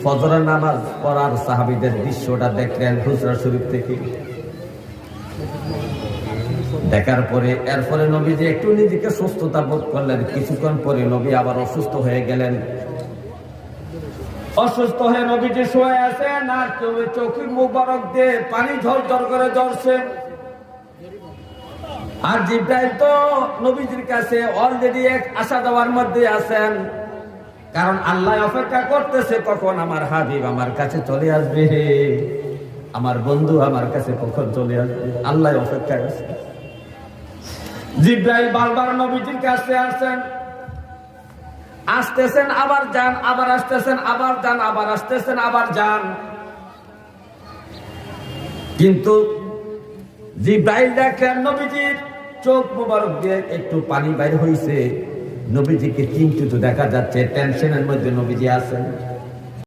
ফজরের নামাজ পড়ার সাহাবীদের দৃশ্যটা দেখলেন হুজরা শরীফ থেকে। দেখার পরে এরপরে নবীজি একটু নিজেকে সুস্থতা বোধ করলেন। কিছুক্ষণ পরে নবী আবার অসুস্থ হয়ে গেলেন। অসুস্থ হয়ে নবীজি শুয়ে আছেন আর চোখে মুবারক দিয়ে পানি ঝরঝর করে ঝরছে। আর জিবরাইল তো নবীজির কাছে অলরেডি এক আশা দেওয়ার মধ্যে আছেন, কারণ আল্লাহ অপেক্ষা করতেছে কখন আমার হাবিব আমার কাছে চলে আসবে, আমার বন্ধু আমার কাছে কখন চলে আসবে। আল্লাহ অপেক্ষায় আছে। জিবরাইল বারবার নবীজির কাছে আসেন, আসতেছেন আবার যান, আবার আসতেছেন আবার যান, আবার আসতেছেন আবার যান। কিন্তু জিবরাইল দেখেন নবীজির চোখ মোবারক দিয়ে একটু পানি বাইর হইছে। নবীজিকে চিন্তিত দেখা যাচ্ছে, টেনশনের মধ্যে নবীজি আছেন।